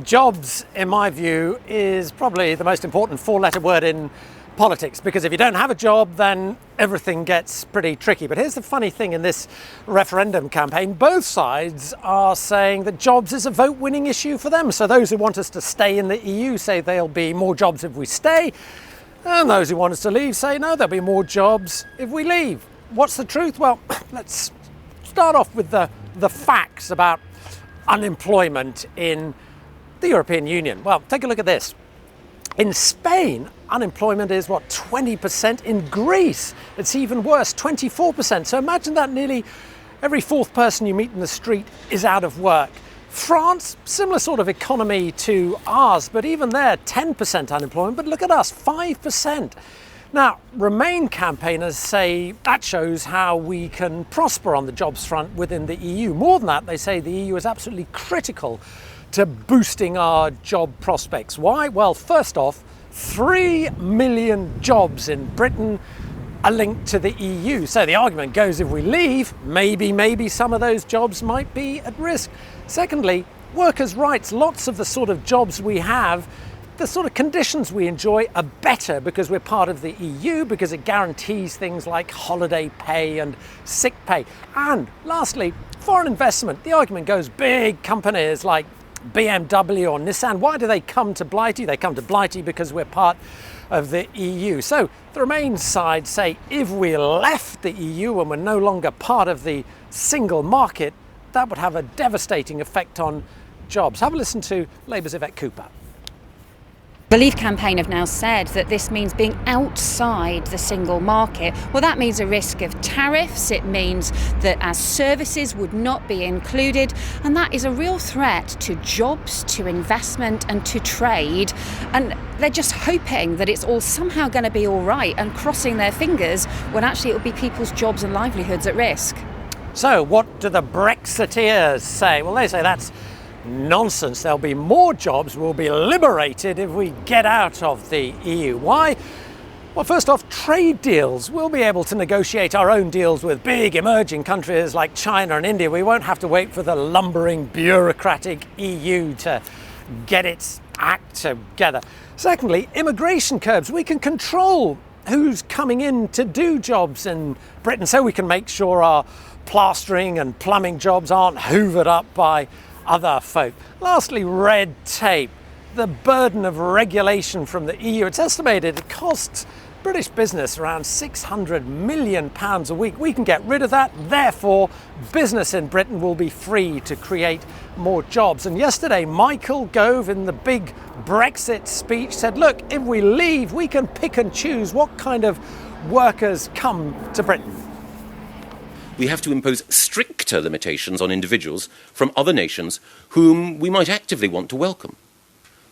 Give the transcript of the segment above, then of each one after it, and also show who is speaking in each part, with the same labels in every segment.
Speaker 1: Jobs, in my view, is probably the most important four-letter word in politics, because if you don't have a job, then everything gets pretty tricky. But here's the funny thing in this referendum campaign. Both sides are saying that jobs is a vote-winning issue for them. So those who want us to stay in the EU say there'll be more jobs if we stay. And those who want us to leave say, no, there'll be more jobs if we leave. What's the truth? Well, let's start off with the facts about unemployment in the European Union. Well, take a look at this. In Spain, unemployment is, 20%? In Greece, it's even worse, 24%. So imagine that nearly every fourth person you meet in the street is out of work. France, similar sort of economy to ours, but even there, 10% unemployment. But look at us, 5%. Now, Remain campaigners say that shows how we can prosper on the jobs front within the EU. More than that, they say the EU is absolutely critical to boosting our job prospects. Why? Well, first off, 3 million jobs in Britain are linked to the EU. So the argument goes, if we leave, maybe some of those jobs might be at risk. Secondly, workers' rights. Lots of the sort of jobs we have, the sort of conditions we enjoy are better because we're part of the EU, because it guarantees things like holiday pay and sick pay. And lastly, foreign investment. The argument goes, big companies like BMW or Nissan, why do they come to Blighty? They come to Blighty because we're part of the EU. So the Remain side say if we left the EU and we're no longer part of the single market, that would have a devastating effect on jobs. Have a listen to Labour's Yvette Cooper.
Speaker 2: The Leave campaign have now said that this means being outside the single market. Well, that means a risk of tariffs. It means that as services would not be included. And that is a real threat to jobs, to investment and to trade. And they're just hoping that it's all somehow going to be all right and crossing their fingers when actually it will be people's jobs and livelihoods at risk.
Speaker 1: So what do the Brexiteers say? Well, they say that's nonsense. There'll be more jobs. We'll be liberated if we get out of the EU. Why? Well, first off, trade deals. We'll be able to negotiate our own deals with big emerging countries like China and India. We won't have to wait for the lumbering, bureaucratic EU to get its act together. Secondly, immigration curbs. We can control who's coming in to do jobs in Britain, so we can make sure our plastering and plumbing jobs aren't hoovered up by other folk. Lastly, red tape. The burden of regulation from the EU. It's estimated it costs British business around £600 million a week. We can get rid of that. Therefore, business in Britain will be free to create more jobs. And yesterday, Michael Gove, in the big Brexit speech, said, look, if we leave, we can pick and choose what kind of workers come to Britain.
Speaker 3: We have to impose stricter limitations on individuals from other nations whom we might actively want to welcome.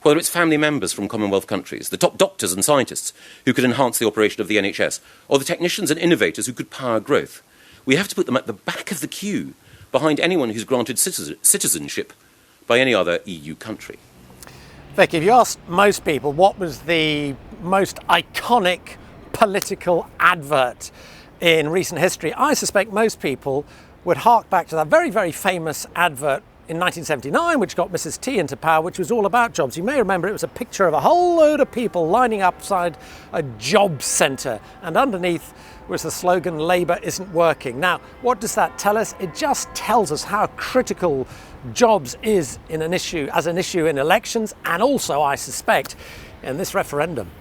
Speaker 3: Whether it's family members from Commonwealth countries, the top doctors and scientists who could enhance the operation of the NHS, or the technicians and innovators who could power growth, we have to put them at the back of the queue, behind anyone who's granted citizenship by any other EU country.
Speaker 1: Vic, if you asked most people what was the most iconic political advert in recent history, I suspect most people would hark back to that very, very famous advert in 1979, which got Mrs. T into power, which was all about jobs. You may remember it was a picture of a whole load of people lining up outside a job centre, and underneath was the slogan, Labour isn't working. Now, what does that tell us? It just tells us how critical jobs is as an issue in elections, and also, I suspect, in this referendum.